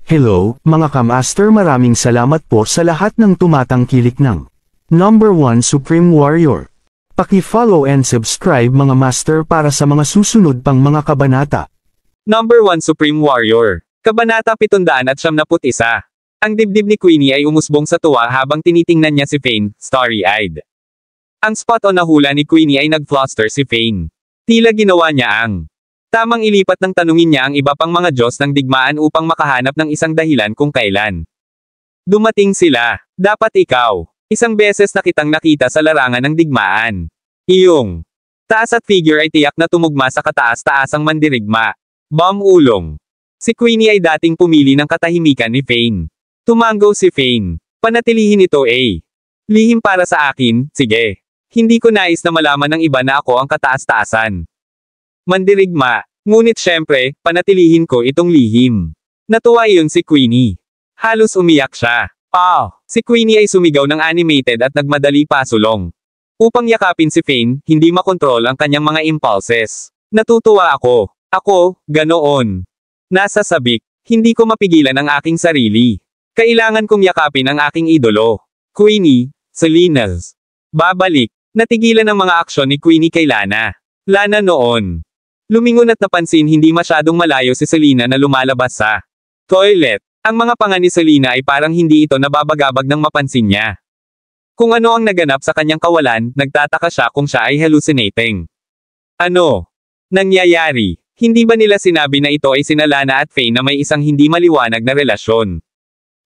Hello, mga kamaster, maraming salamat po sa lahat ng tumatangkilik ng Number 1 Supreme Warrior. Paki-follow and subscribe mga master para sa mga susunod pang mga kabanata. Number 1 Supreme Warrior. Kabanata 771. Ang dibdib ni Queenie ay umusbong sa tuwa habang tinitingnan niya si Fane, starry-eyed. Ang spot on na hula ni Queenie ay nag-fluster si Fane. Tila ginawa niya ang tamang ilipat ng tanungin niya ang iba pang mga Diyos ng digmaan upang makahanap ng isang dahilan kung kailan dumating sila. Dapat ikaw. Isang beses na kitang nakita sa larangan ng digmaan. Iyong taas at figure ay tiyak na tumugma sa kataas-taasang mandirigma. Ulong. Si Queenie ay dating pumili ng katahimikan ni Fane. Tumango si Fane. Panatilihin ito lihim para sa akin, sige. Hindi ko nais na malaman ng iba na ako ang kataas-taasan. Mandirigma. Ngunit syempre, panatilihin ko itong lihim. Natuwa iyon si Queenie. Halos umiyak siya. Si Queenie ay sumigaw ng animated at nagmadali pasulong. Upang yakapin si Fane, hindi makontrol ang kanyang mga impulses. Natutuwa ako. Ako, ganoon. Nasa sabik. Hindi ko mapigilan ang aking sarili. Kailangan kong yakapin ang aking idolo. Queenie, Salinas. Babalik. Natigilan ang mga aksyon ni Queenie kay Lana. Lana noon. Lumingon at napansin hindi masyadong malayo si Selena na lumalabas sa toilet. Ang mga panga ni Selena ay parang hindi ito nababagabag nang mapansin niya. Kung ano ang naganap sa kanyang kawalan, nagtataka siya kung siya ay hallucinating. Ano nangyayari? Hindi ba nila sinabi na ito ay sina Lana at Fane na may isang hindi maliwanag na relasyon?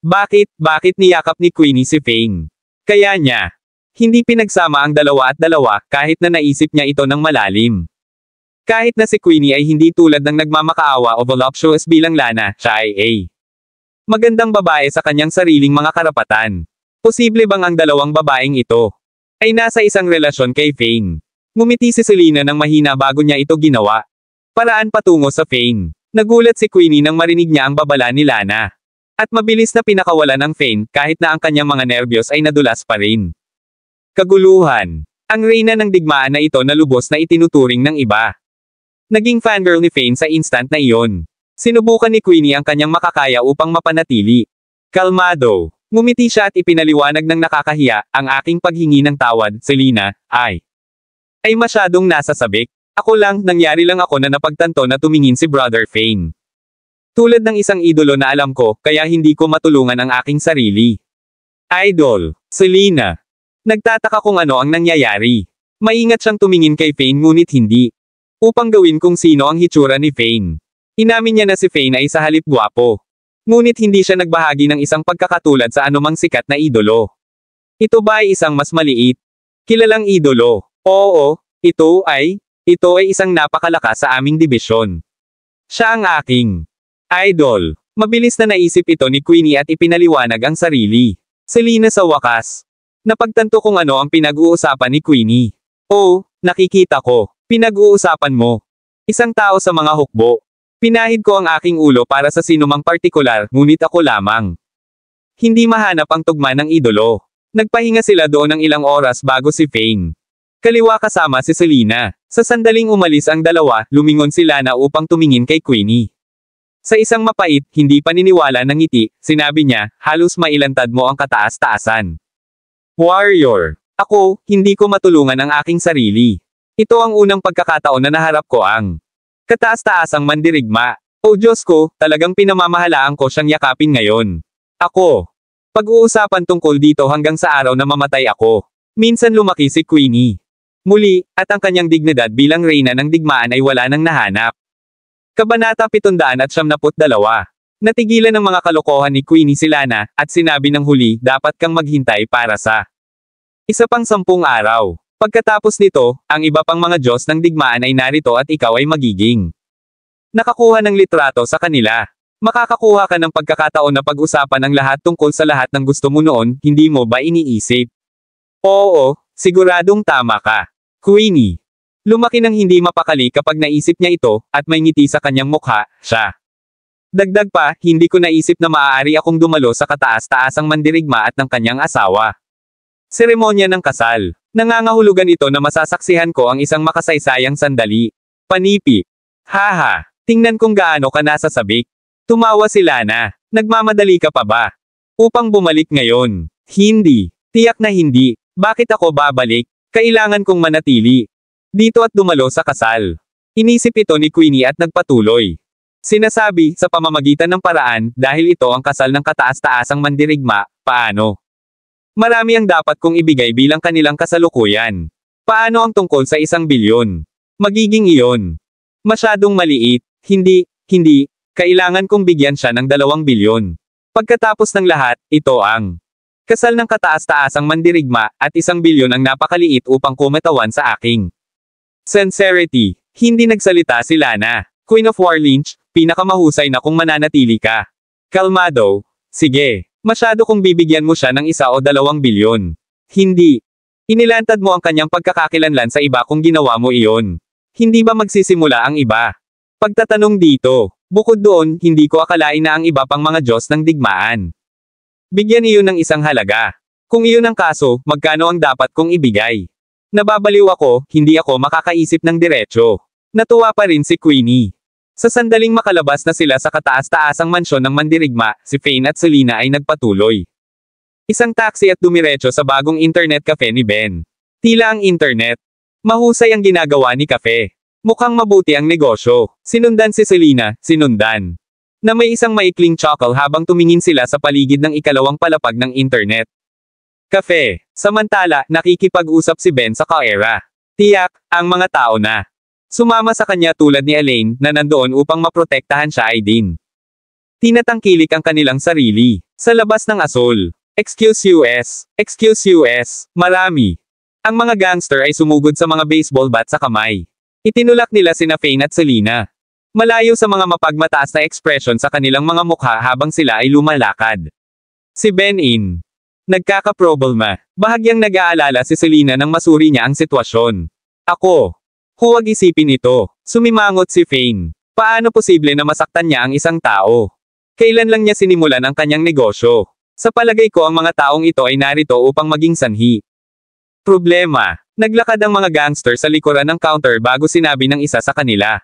Bakit niyakap ni Queenie si Fane? Kaya niya hindi pinagsama ang dalawa at dalawa kahit na naisip niya ito ng malalim. Kahit na si Queenie ay hindi tulad ng nagmamakaawa o voluptuous bilang Lana, siya ay magandang babae sa kanyang sariling mga karapatan. Posible bang ang dalawang babaeng ito ay nasa isang relasyon kay Fane? Ngumiti si Selena ng mahina bago niya ito ginawa. Paraan patungo sa Fane. Nagulat si Queenie nang marinig niya ang babala ni Lana. At mabilis na pinakawalan ng Fane kahit na ang kanyang mga nerbiyos ay nadulas pa rin. Kaguluhan. Ang reyna ng digmaan na ito na lubos na itinuturing ng iba. Naging fangirl ni Fane sa instant na iyon. Sinubukan ni Queenie ang kanyang makakaya upang mapanatili. Kalmado. Ngumiti siya at ipinaliwanag ng nakakahiya, ang aking paghingi ng tawad, Selena, ay masyadong nasa sabik. Ako lang, nangyari lang ako na napagtanto na tumingin si Brother Fane. Tulad ng isang idolo na alam ko, kaya hindi ko matulungan ang aking sarili. Idol. Selena. Nagtataka kung ano ang nangyayari. Maingat siyang tumingin kay Fane ngunit hindi. Upang gawin kung sino ang hitsura ni Fane. Inamin niya na si Fane ay sa halip gwapo. Ngunit hindi siya nagbahagi ng isang pagkakatulad sa anumang sikat na idolo. Ito ba ay isang mas maliit? Kilalang idolo? Oo, ito ay isang napakalakas sa aming dibisyon. Siya ang aking idol. Mabilis na naisip ito ni Queenie at ipinaliwanag ang sarili. Selena sa wakas. Napagtanto kung ano ang pinag-uusapan ni Queenie. Nakikita ko. Pinag-uusapan mo. Isang tao sa mga hukbo. Pinahid ko ang aking ulo para sa sinumang partikular, ngunit ako lamang. Hindi mahanap ang tugma ng idolo. Nagpahinga sila doon ng ilang oras bago si Fane. Kaliwa kasama si Selena. Sa sandaling umalis ang dalawa, lumingon si Lana upang tumingin kay Queenie. Sa isang mapait, hindi paniniwala ng ngiti, sinabi niya, halos mailantad mo ang kataas-taasan. Warrior. Ako, hindi ko matulungan ang aking sarili. Ito ang unang pagkakataon na naharap ko ang kataas-taasang mandirigma. O Diyos ko, talagang pinamamahalaan ko siyang yakapin ngayon. Ako. Pag-uusapan tungkol dito hanggang sa araw na mamatay ako. Minsan lumaki si Queenie. Muli, at ang kanyang dignidad bilang reyna ng digmaan ay wala nang nahanap. Kabanata 772. Natigilan ng mga kalokohan ni Queenie si Lana, at sinabi ng huli, dapat kang maghintay para sa isa pang 10 araw. Pagkatapos nito, ang iba pang mga Diyos ng digmaan ay narito at ikaw ay magiging nakakuha ng litrato sa kanila. Makakakuha ka ng pagkakataon na pag-usapan ang lahat tungkol sa lahat ng gusto mo noon, hindi mo ba iniisip? Oo, siguradong tama ka. Queenie. Lumaki ng hindi mapakali kapag naisip niya ito, at may ngiti sa kanyang mukha, siya. Dagdag pa, hindi ko naisip na maaari akong dumalo sa kataas-taasang mandirigma at ng kanyang asawa. Seremonya ng kasal. Nangangahulugan ito na masasaksihan ko ang isang makasaysayang sandali. Panipi. Haha, tingnan kung gaano ka nasa sabik. Tumawa si Lana. Nagmamadali ka pa ba? Upang bumalik ngayon? Hindi. Tiyak na hindi. Bakit ako babalik? Kailangan kong manatili dito at dumalo sa kasal. Inisip ito ni Queenie at nagpatuloy. Sinasabi, sa pamamagitan ng paraan, dahil ito ang kasal ng kataas-taasang mandirigma, paano? Marami ang dapat kong ibigay bilang kanilang kasalukuyan. Paano ang tungkol sa 1 bilyon? Magiging iyon. Masyadong maliit. Hindi, kailangan kong bigyan siya ng 2 bilyon. Pagkatapos ng lahat, ito ang kasal ng kataas-taasang mandirigma, at 1 bilyon ang napakaliit upang kumatawan sa aking sincerity. Hindi nagsalita si Lana. Queen of Warlinch, pinakamahusay na kung mananatili ka. Kalmado. Sige. Masyado kung bibigyan mo siya ng 1 o 2 bilyon. Hindi. Inilantad mo ang kanyang pagkakakilanlan sa iba kung ginawa mo iyon. Hindi ba magsisimula ang iba? Pagtatanong dito. Bukod doon, hindi ko akalain na ang iba pang mga Diyos ng digmaan. Bigyan iyon ng isang halaga. Kung iyon ang kaso, magkano ang dapat kong ibigay? Nababaliw ako, hindi ako makakaisip ng diretsyo. Natuwa pa rin si Queenie. Sa sandaling makalabas na sila sa kataas-taasang mansyon ng mandirigma, si Fane at Selena ay nagpatuloy. Isang taxi at dumiretso sa bagong internet cafe ni Ben. Tila ang internet. Mahusay ang ginagawa ni Cafe. Mukhang mabuti ang negosyo. Sinundan si Selena, na may isang maikling chuckle habang tumingin sila sa paligid ng ikalawang palapag ng internet cafe. Samantala, nakikipag-usap si Ben sa Kaera. Tiyak, ang mga tao na sumama sa kanya tulad ni Elaine, na nandoon upang maprotektahan siya ay din tinatangkilik ang kanilang sarili. Sa labas ng asol. Excuse US, marami. Ang mga gangster ay sumugod sa mga baseball bat sa kamay. Itinulak nila sina Fane at Selena. Malayo sa mga mapagmataas na ekspresyon sa kanilang mga mukha habang sila ay lumalakad. Si Ben in. Nagkakaproblema. Bahagyang nag-aalala si Selena nang masuri niya ang sitwasyon. Ako. Huwag isipin ito. Sumimangot si Fane. Paano posible na masaktan niya ang isang tao? Kailan lang niya sinimulan ang kanyang negosyo? Sa palagay ko ang mga taong ito ay narito upang maging sanhi. Problema. Naglakad ang mga gangster sa likuran ng counter bago sinabi ng isa sa kanila.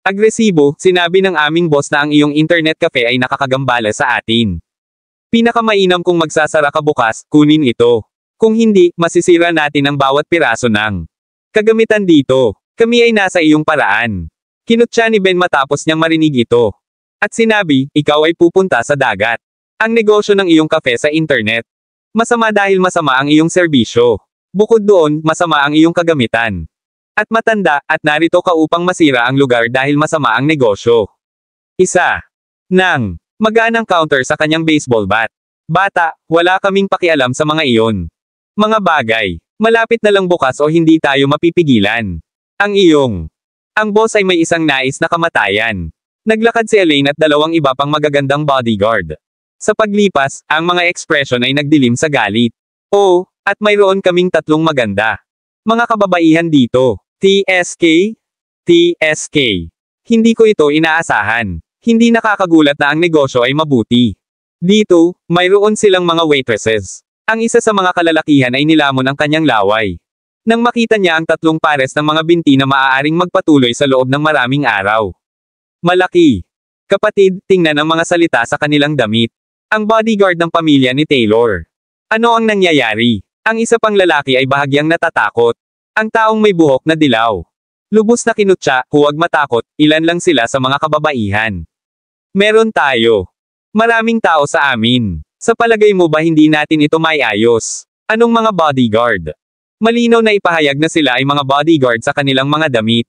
Agresibo, sinabi ng aming boss na ang iyong internet cafe ay nakakagambala sa atin. Pinakamainam kung magsasara ka bukas, kunin ito. Kung hindi, masisira natin ang bawat piraso ng kagamitan dito. Kami ay nasa iyong paraan. Kinutya ni Ben matapos niyang marinig ito. At sinabi, ikaw ay pupunta sa dagat. Ang negosyo ng iyong cafe sa internet. Masama dahil masama ang iyong serbisyo. Bukod doon, masama ang iyong kagamitan. At matanda, at narito ka upang masira ang lugar dahil masama ang negosyo. Isa. Nang magaan ang counter sa kanyang baseball bat. Bata, wala kaming pakialam sa mga iyon. Mga bagay. Malapit na lang bukas o hindi tayo mapipigilan. Ang boss ay may isang nais na kamatayan. Naglakad si Elaine at 2 iba pang magagandang bodyguard. Sa paglipas, ang mga ekspresyon ay nagdilim sa galit. Oh, at mayroon kaming 3 maganda. Mga kababaihan dito. TSK? Hindi ko ito inaasahan. Hindi nakakagulat na ang negosyo ay mabuti. Dito, mayroon silang mga waitresses. Ang isa sa mga kalalakihan ay nilamon ang kanyang laway. Nang makita niya ang 3 pares ng mga binti na maaaring magpatuloy sa loob ng maraming araw. Malaki. Kapatid, tingnan ang mga salita sa kanilang damit. Ang bodyguard ng pamilya ni Taylor. Ano ang nangyayari? Ang isa pang lalaki ay bahagyang natatakot. Ang taong may buhok na dilaw. Lubos na kinutya, huwag matakot, ilan lang sila sa mga kababaihan. Meron tayo. Maraming tao sa amin. Sa palagay mo ba hindi natin ito may ayos? Anong mga bodyguard? Malinaw na ipahayag na sila ay mga bodyguard sa kanilang mga damit.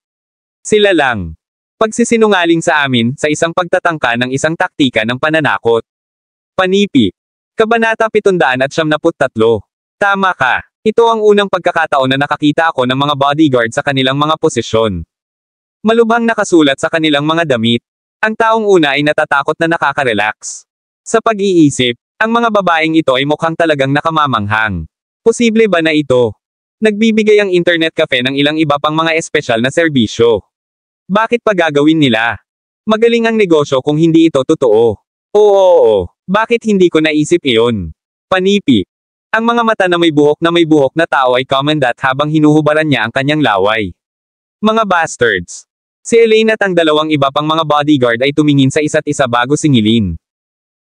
Sila lang. Pagsisinungaling sa amin, sa isang pagtatangka ng isang taktika ng pananakot. Panipi. Kabanata 773. Tama ka. Ito ang unang pagkakataon na nakakita ako ng mga bodyguard sa kanilang mga posisyon. Malubhang nakasulat sa kanilang mga damit. Ang taong una ay natatakot na nakaka-relax. Sa pag-iisip, ang mga babaeng ito ay mukhang talagang nakamamanghang. Posible ba na ito? Nagbibigay ang internet cafe ng ilang iba pang mga espesyal na serbisyo. Bakit pa gagawin nila? Magaling ang negosyo kung hindi ito totoo. Oo. Bakit hindi ko naisip iyon? Panipi. Ang mga mata na may buhok na tao ay commandant habang hinuhubaran niya ang kanyang laway. Mga bastards. Si Elaine at ang 2 iba pang mga bodyguard ay tumingin sa isa't isa bago singilin.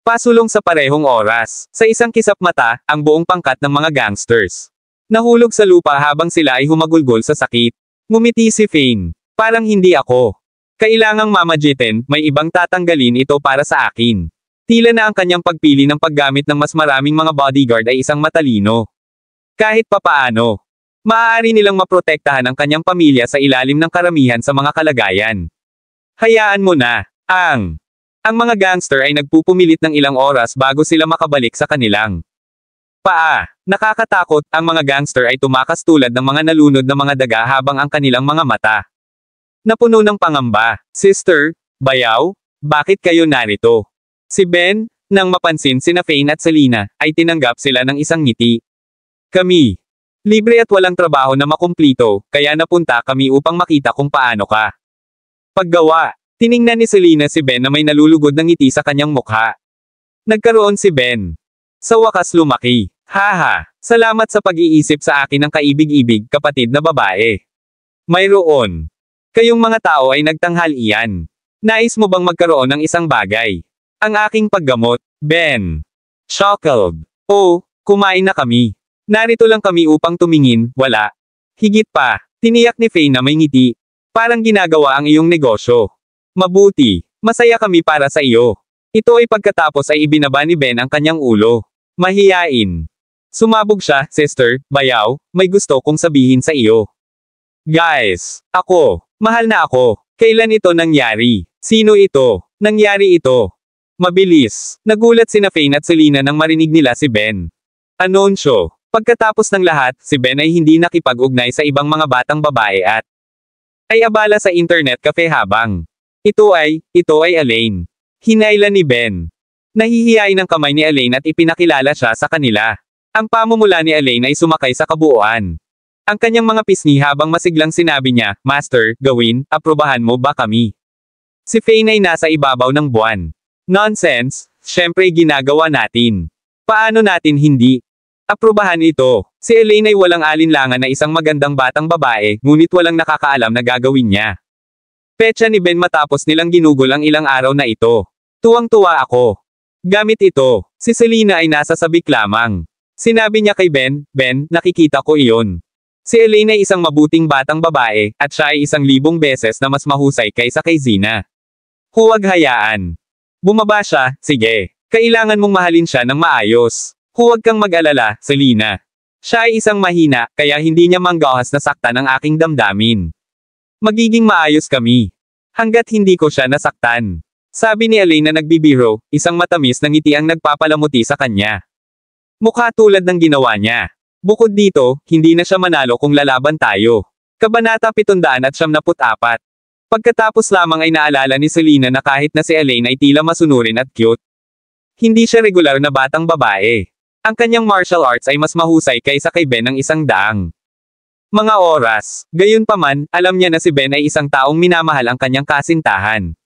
Pasulong sa parehong oras. Sa isang kisap mata, ang buong pangkat ng mga gangsters. Nahulog sa lupa habang sila ay humagulgol sa sakit. Ngumiti si Fane. Parang hindi ako. Kailangang mamagitin, may ibang tatanggalin ito para sa akin. Tila na ang kanyang pagpili ng paggamit ng mas maraming mga bodyguard ay isang matalino. Kahit papaano, maaari nilang maprotektahan ang kanyang pamilya sa ilalim ng karamihan sa mga kalagayan. Hayaan mo na, ang mga gangster ay nagpupumilit ng ilang oras bago sila makabalik sa kanilang nakakatakot, ang mga gangster ay tumakas tulad ng mga nalunod na mga daga habang ang kanilang mga mata napuno ng pangamba. Sister, bayaw, bakit kayo narito? Si Ben, nang mapansin sina Fane at Selena, ay tinanggap sila ng isang ngiti. Kami. Libre at walang trabaho na makumplito, kaya napunta kami upang makita kung paano ka. Paggawa, tiningnan ni Selena si Ben na may nalulugod ng ngiti sa kanyang mukha. Nagkaroon si Ben. Sa wakas lumaki. Haha, salamat sa pag-iisip sa akin ng kaibig-ibig, kapatid na babae. Mayroon. Kayong mga tao ay nagtanghal iyan. Nais mo bang magkaroon ng isang bagay? Ang aking paggamot, Ben. Shackled. Oh, kumain na kami. Narito lang kami upang tumingin, wala. Higit pa, tiniyak ni Fane na may ngiti. Parang ginagawa ang iyong negosyo. Mabuti, masaya kami para sa iyo. Ito ay pagkatapos ay ibinaba ni Ben ang kanyang ulo. Mahiyain. Sumabog siya, sister, bayaw, may gusto kong sabihin sa iyo. Guys, mahal na ako. Kailan ito nangyari? Sino ito? Nangyari ito. Mabilis. Nagulat sina Fane at Selena nang marinig nila si Ben. Anunsyo. Pagkatapos ng lahat, si Ben ay hindi nakipag-ugnay sa ibang mga batang babae at ay abala sa internet cafe habang ito ay Elaine. Hinailan ni Ben. Nahihiyain ang kamay ni Elaine at ipinakilala siya sa kanila. Ang pamumula ni Elaine ay sumakay sa kabuuan. Ang kanyang mga pisngi habang masiglang sinabi niya, Master, gawin, aprobahan mo ba kami? Si Fane ay nasa ibabaw ng buwan. Nonsense, syempre ginagawa natin. Paano natin hindi? Aprobahan ito. Si Elaine ay walang alinlangan na isang magandang batang babae, ngunit walang nakakaalam na gagawin niya. Petsa ni Ben matapos nilang ginugol ang ilang araw na ito. Tuwang-tuwa ako. Gamit ito, si Selena ay nasa sabik lamang. Sinabi niya kay Ben, nakikita ko iyon. Si Elaine ay isang mabuting batang babae, at siya ay 1,000 beses na mas mahusay kaysa kay Zina. Huwag hayaan. Bumaba siya, sige. Kailangan mong mahalin siya ng maayos. Huwag kang mag-alala, Selena. Siya ay isang mahina, kaya hindi niya manggahas na saktan ang aking damdamin. Magiging maayos kami. Hanggat hindi ko siya nasaktan. Sabi ni Elaine na nagbibiro, isang matamis na ngiti ang nagpapalamuti sa kanya. Mukha tulad ng ginawa niya. Bukod dito, hindi na siya manalo kung lalaban tayo. Kabanata 774. Pagkatapos lamang ay naalala ni Selena na kahit na si Elaine ay tila masunurin at cute, hindi siya regular na batang babae. Ang kanyang martial arts ay mas mahusay kaysa kay Ben ng 100. Mga oras, gayunpaman, alam niya na si Ben ay isang taong minamahal ang kanyang kasintahan.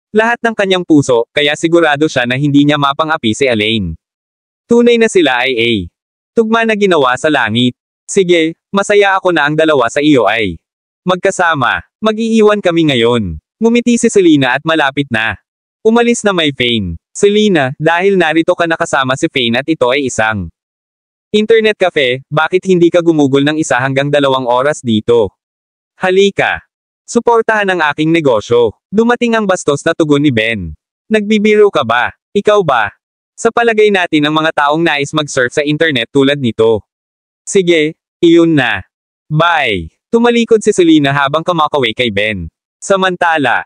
Lahat ng kanyang puso, kaya sigurado siya na hindi niya mapang-api si Elaine. Tunay na sila ay tugma na ginawa sa langit. Sige, masaya ako na ang dalawa sa iyo ay magkasama. Mag-iiwan kami ngayon. Ngumiti si Selena at malapit na. Umalis na may Fane. Selena, dahil narito ka nakasama si Fane at ito ay isang internet cafe, bakit hindi ka gumugol ng 1 hanggang 2 oras dito? Halika. Suportahan ang aking negosyo. Dumating ang bastos na tugon ni Ben. Nagbibiro ka ba? Ikaw ba? Sa palagay natin ang mga taong nais mag-surf sa internet tulad nito. Sige, iyon na. Bye. Tumalikod si Selena habang kumakaway kay Ben. Samantala,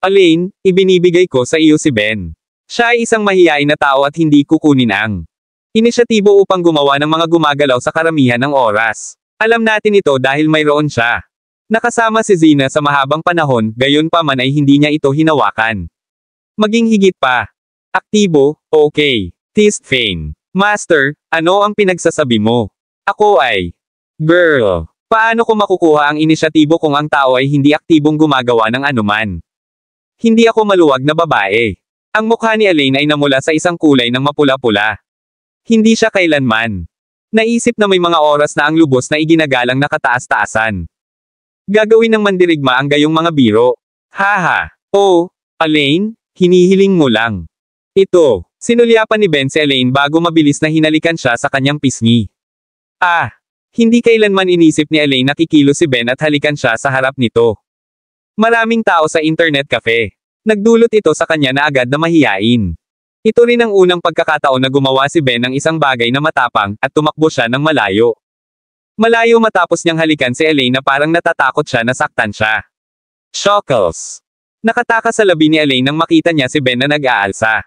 Elaine, ibinibigay ko sa iyo si Ben. Siya ay isang mahiyain na tao at hindi kukunin ang inisyatibo upang gumawa ng mga gumagalaw sa karamihan ng oras. Alam natin ito dahil mayroon siya. Nakasama si Zina sa mahabang panahon, gayon pa man ay hindi niya ito hinawakan. Maging higit pa. Aktibo, okay. Teased Fane. Master, ano ang pinagsasabi mo? Ako ay girl. Paano ko makukuha ang inisyatibo kung ang tao ay hindi aktibong gumagawa ng anuman? Hindi ako maluwag na babae. Ang mukha ni Elaine ay namula sa isang kulay ng mapula-pula. Hindi siya kailanman naisip na may mga oras na ang lubos na iginagalang nakataas-taasan. Gagawin ng mandirigma ang gayong mga biro. Haha. Oh, Elaine, hinihiling mo lang. Ito, sinulyapan ni Ben si Elaine bago mabilis na hinalikan siya sa kanyang pisngi. Hindi kailanman inisip ni Elaine na kikilos si Ben at halikan siya sa harap nito. Maraming tao sa internet cafe. Nagdulot ito sa kanya na agad na mahiyain. Ito rin ang unang pagkakataon na gumawa si Ben ng isang bagay na matapang, at tumakbo siya ng malayo. Malayo matapos niyang halikan si Elaine na parang natatakot siya na saktan siya. Shockles. Nakatakas sa labi ni Elaine nang makita niya si Ben na nag-aalsa.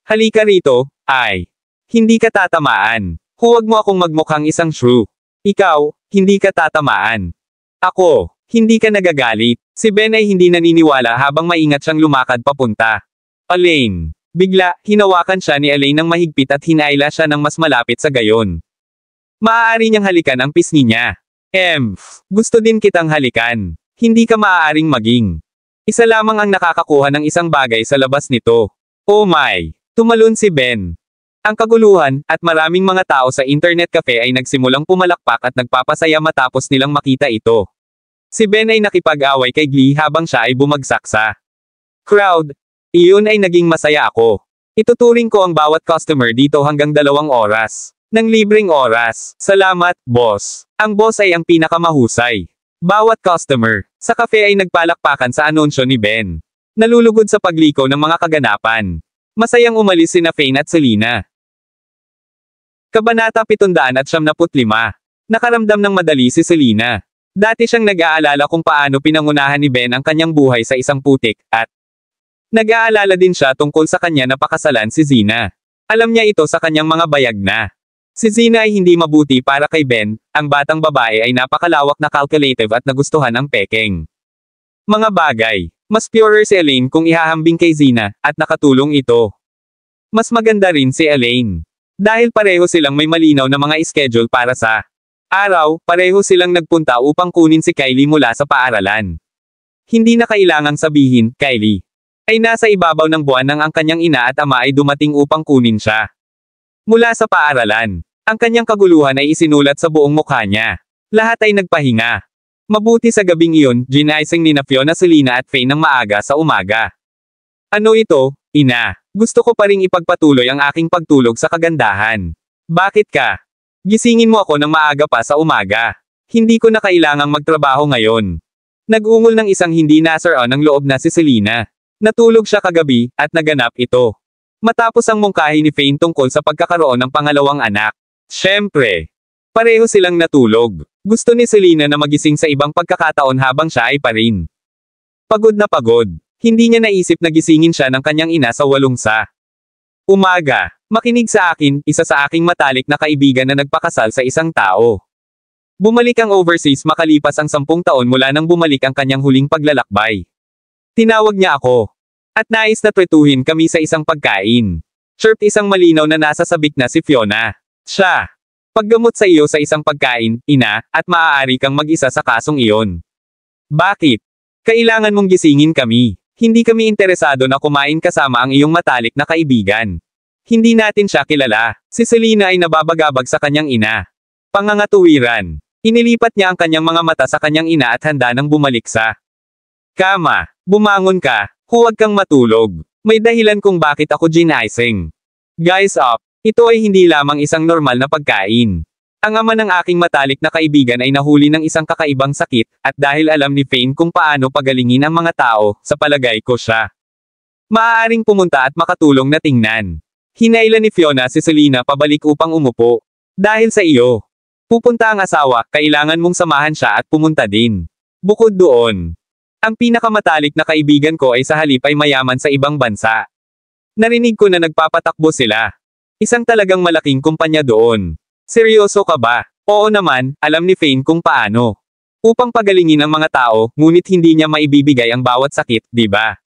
Halika rito, ay. Hindi ka tatamaan. Huwag mo akong magmukhang isang shrew. Ikaw, hindi ka tatamaan. Ako, hindi ka nagagalit. Si Ben ay hindi naniniwala habang maingat siyang lumakad papunta. Elaine. Bigla, hinawakan siya ni Elaine ng mahigpit at hinaila siya ng mas malapit sa gayon. Maaari niyang halikan ang pisngi niya. Gusto din kitang halikan. Hindi ka maaaring maging. Isa lamang ang nakakakuha ng isang bagay sa labas nito. Oh my! Tumalon si Ben. Ang kaguluhan, at maraming mga tao sa internet cafe ay nagsimulang pumalakpak at nagpapasaya matapos nilang makita ito. Si Ben ay nakipag-away kay Glee habang siya ay bumagsak sa crowd. Iyon ay naging masaya ako. Ituturing ko ang bawat customer dito hanggang 2 oras. Ng libreng oras. Salamat, boss. Ang boss ay ang pinakamahusay. Bawat customer sa cafe ay nagpalakpakan sa anunsyo ni Ben. Nalulugod sa pagliko ng mga kaganapan. Masayang umalis sina Fane at Selena. Kabanata 775. Nakaramdam ng madali si Selena. Dati siyang nag-aalala kung paano pinangunahan ni Ben ang kanyang buhay sa isang putik, at nag-aalala din siya tungkol sa kanya na pakasalan si Zina. Alam niya ito sa kanyang mga bayag na. Si Zina ay hindi mabuti para kay Ben, ang batang babae ay napakalawak na calculative at nagustuhan ang pekeng. Mga bagay. Mas purer si Elaine kung ihahambing kay Zina, at nakatulong ito. Mas maganda rin si Elaine. Dahil pareho silang may malinaw na mga schedule para sa araw, pareho silang nagpunta upang kunin si Kylie mula sa paaralan. Hindi na kailangang sabihin, Kylie ay nasa ibabaw ng buwan nang ang kanyang ina at ama ay dumating upang kunin siya mula sa paaralan. Ang kanyang kaguluhan ay isinulat sa buong mukha niya. Lahat ay nagpahinga. Mabuti sa gabing iyon, ginising ni Fiona, Selena at Faye ng maaga sa umaga. Ano ito, ina? Gusto ko pa ring ipagpatuloy ang aking pagtulog sa kagandahan. Bakit ka? Gisingin mo ako ng maaga pa sa umaga. Hindi ko na kailangang magtrabaho ngayon. Nag-ungol ng isang hindi nasaran ng loob na si Selena. Natulog siya kagabi, at naganap ito. Matapos ang mungkahi ni Fane tungkol sa pagkakaroon ng pangalawang anak. Siyempre, pareho silang natulog. Gusto ni Selena na magising sa ibang pagkakataon habang siya ay pa rin pagod na pagod. Hindi niya naisip na gisingin siya ng kanyang ina sa 8 sa umaga. Makinig sa akin, isa sa aking matalik na kaibigan na nagpakasal sa isang tao. Bumalik ang overseas makalipas ang 10 taon mula nang bumalik ang kanyang huling paglalakbay. Tinawag niya ako. At nais na tretuhin kami sa isang pagkain. Chirp, isang malinaw na nasa sabik na si Fiona. Siya. Paggamot sa iyo sa isang pagkain, ina, at maaari kang mag-isa sa kasong iyon. Bakit? Kailangan mong gisingin kami. Hindi kami interesado na kumain kasama ang iyong matalik na kaibigan. Hindi natin siya kilala. Si Selena ay nababagabag sa kanyang ina. Pangangatuwiran. Inilipat niya ang kanyang mga mata sa kanyang ina at handa nang bumalik sa kama. Bumangon ka. Huwag kang matulog. May dahilan kung bakit ako ginising. Guys up. Ito ay hindi lamang isang normal na pagkain. Ang ama ng aking matalik na kaibigan ay nahuli ng isang kakaibang sakit, at dahil alam ni Fane kung paano pagalingin ang mga tao, sa palagay ko siya maaaring pumunta at makatulong na tingnan. Hinaila ni Fiona si Selena pabalik upang umupo. Dahil sa iyo pupunta ang asawa, kailangan mong samahan siya at pumunta din. Bukod doon, ang pinakamatalik na kaibigan ko ay sa halip ay mayaman sa ibang bansa. Narinig ko na nagpapatakbo sila. Isang talagang malaking kumpanya doon. Seryoso ka ba? Oo naman, alam ni Fane kung paano. Upang pagalingin ang mga tao, ngunit hindi niya maibibigay ang bawat sakit, di ba?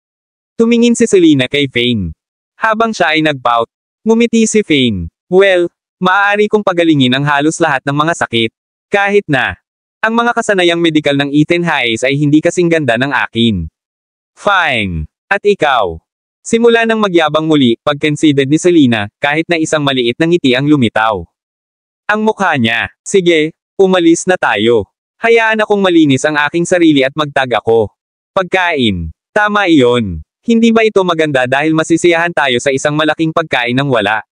Tumingin si Selena kay Fane. Habang siya ay nagpout, ngumiti si Fane. Well, maaari kong pagalingin ang halos lahat ng mga sakit. Kahit na ang mga kasanayang medikal ng Ethan Hayes ay hindi kasing ganda ng akin. Fine. At ikaw? Simula nang magyabang muli, pag-conceded ni Selena, kahit na isang maliit na ngiti ang lumitaw. Ang mukha niya. Sige, umalis na tayo. Hayaan akong malinis ang aking sarili at magtag ako. Pagkain. Tama iyon. Hindi ba ito maganda dahil masisiyahan tayo sa isang malaking pagkain ng wala?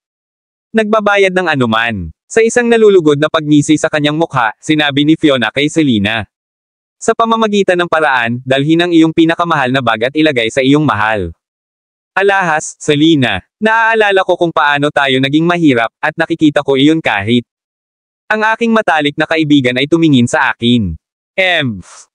Nagbabayad ng anuman. Sa isang nalulugod na pagngisi sa kanyang mukha, sinabi ni Fiona kay Selena. Sa pamamagitan ng paraan, dalhin ang iyong pinakamahal na bag at ilagay sa iyong mahal. Alahas, Selena, naaalala ko kung paano tayo naging mahirap, at nakikita ko iyon kahit. Ang aking matalik na kaibigan ay tumingin sa akin.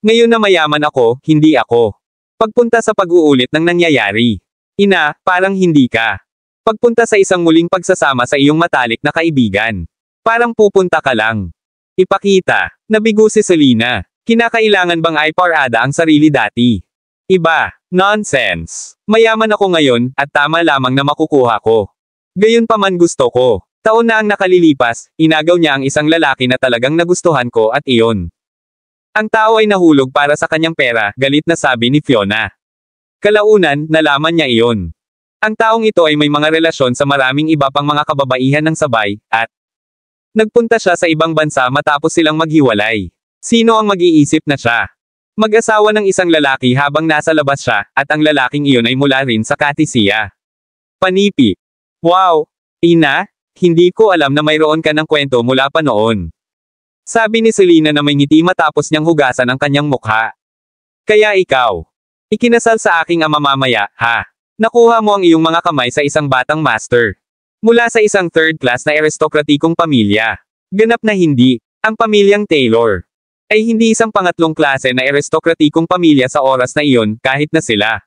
Ngayon na mayaman ako, hindi ako. Pagpunta sa pag-uulit ng nangyayari. Ina, parang hindi ka. Pagpunta sa isang muling pagsasama sa iyong matalik na kaibigan. Parang pupunta ka lang. Ipakita. Nabigo si Selena. Kinakailangan bang iparada ang sarili dati? Iba. Nonsense. Mayaman ako ngayon, at tama lamang na makukuha ko. Gayunpaman gusto ko. Taon na ang nakalilipas, inagaw niya ang isang lalaki na talagang nagustuhan ko at iyon. Ang tao ay nahulog para sa kanyang pera, galit na sabi ni Fiona. Kalaunan, nalaman niya iyon. Ang taong ito ay may mga relasyon sa maraming iba pang mga kababaihan ng sabay, at nagpunta siya sa ibang bansa matapos silang maghiwalay. Sino ang mag-iisip na siya? Mag-asawa ng isang lalaki habang nasa labas siya, at ang lalaking iyon ay mula rin sa Katisiya. Panipi. Wow! Ina, hindi ko alam na mayroon ka ng kwento mula pa noon. Sabi ni Selena na may ngiti matapos niyang hugasan ang kanyang mukha. Kaya ikaw. Ikinasal sa aking ama mamaya, ha? Nakuha mo ang iyong mga kamay sa isang batang master. Mula sa isang third class na aristokratikong pamilya. Ganap na hindi. Ang pamilyang Taylor ay hindi isang pangatlong klase na aristokratikong pamilya sa oras na iyon, kahit na sila.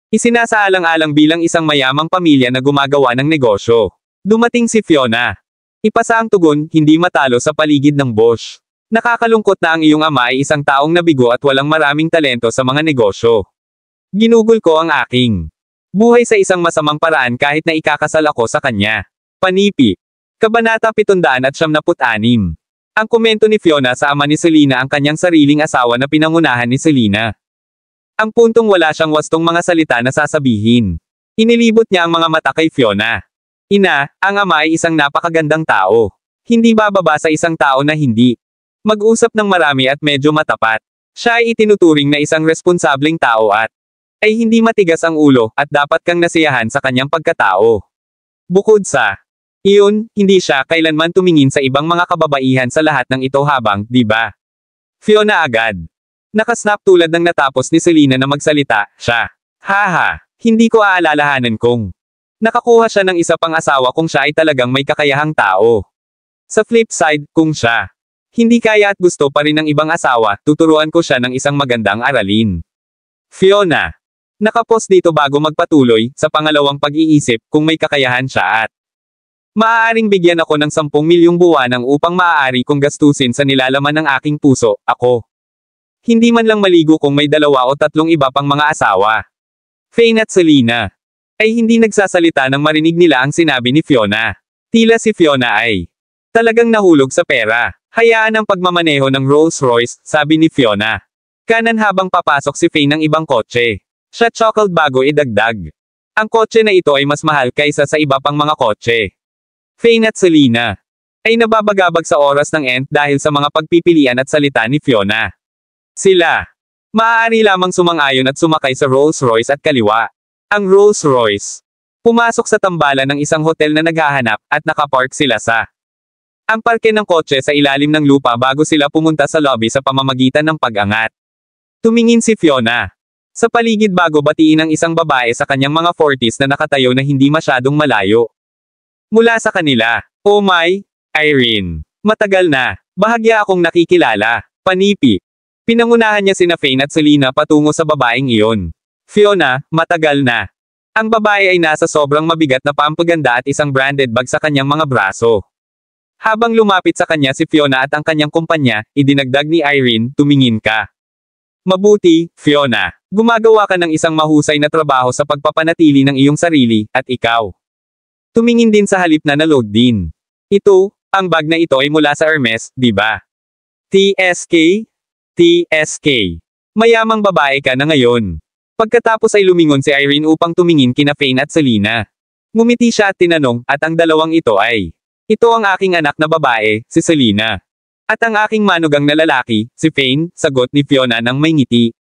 Isinasaalang-alang bilang isang mayamang pamilya na gumagawa ng negosyo. Dumating si Fiona. Ipasa ang tugon, hindi matalo sa paligid ng Bosch. Nakakalungkot na ang iyong ama ay isang taong nabigo at walang maraming talento sa mga negosyo. Ginugol ko ang aking buhay sa isang masamang paraan kahit na ikakasal ako sa kanya. Panipi. Kabanata 776. Ang komento ni Fiona sa ama ni Selena ang kanyang sariling asawa na pinangunahan ni Selena. Ang puntong wala siyang wastong mga salita na sasabihin. Inilibot niya ang mga mata kay Fiona. Ina, ang ama ay isang napakagandang tao. Hindi bababa sa isang tao na hindi mag-usap ng marami at medyo matapat. Siya ay itinuturing na isang responsableng tao at ay hindi matigas ang ulo at dapat kang nasiyahan sa kanyang pagkatao. Bukod sa iyon, hindi siya kailanman tumingin sa ibang mga kababaihan sa lahat ng ito habang, di ba? Fiona agad. Nakasnap tulad ng natapos ni Selena na magsalita, siya. Haha, hindi ko aalalahanan kung nakakuha siya ng isa pang asawa kung siya ay talagang may kakayahang tao. Sa flip side, kung siya hindi kaya at gusto pa rin ng ibang asawa, tuturuan ko siya ng isang magandang aralin. Fiona. Nakapos dito bago magpatuloy, sa pangalawang pag-iisip, kung may kakayahan siya at maaaring bigyan ako ng 10 milyong buwanang upang maaari kong gastusin sa nilalaman ng aking puso, ako. Hindi man lang maligo kung may 2 o 3 iba pang mga asawa. Fane at Selena ay hindi nagsasalita nang marinig nila ang sinabi ni Fiona. Tila si Fiona ay talagang nahulog sa pera. Hayaan ang pagmamaneho ng Rolls-Royce, sabi ni Fiona. Kanan habang papasok si Fane ng ibang kotse. Siya chuckled bago idagdag. Ang kotse na ito ay mas mahal kaysa sa iba pang mga kotse. Fane at Selena ay nababagabag sa oras ng end dahil sa mga pagpipilian at salita ni Fiona. Sila maaari lamang sumang-ayon at sumakay sa Rolls-Royce at kaliwa. Ang Rolls-Royce pumasok sa tambalan ng isang hotel na naghahanap at nakapark sila sa ang parke ng kotse sa ilalim ng lupa bago sila pumunta sa lobby sa pamamagitan ng pag-angat. Tumingin si Fiona sa paligid bago batiin ang isang babae sa kanyang mga 40s na nakatayo na hindi masyadong malayo. Mula sa kanila, oh my, Irene. Matagal na, bahagya akong nakikilala. Panipi. Pinangunahan niya sina Fane at Selena patungo sa babaeng iyon. Fiona, matagal na. Ang babae ay nasa sobrang mabigat na pampaganda at isang branded bag sa kanyang mga braso. Habang lumapit sa kanya si Fiona at ang kanyang kumpanya, idinagdag ni Irene, tumingin ka. Mabuti, Fiona. Gumagawa ka ng isang mahusay na trabaho sa pagpapanatili ng iyong sarili, at ikaw. Tumingin din sa halip na naload din. Ito, ang bag na ito ay mula sa Hermes, di ba? TSK? TSK. Mayamang babae ka na ngayon. Pagkatapos ay lumingon si Irene upang tumingin kina Fane at Selena. Ngumiti siya at tinanong, at ang dalawang ito ay, ito ang aking anak na babae, si Selena. At ang aking manugang na lalaki, si Fane, sagot ni Fiona nang may ngiti.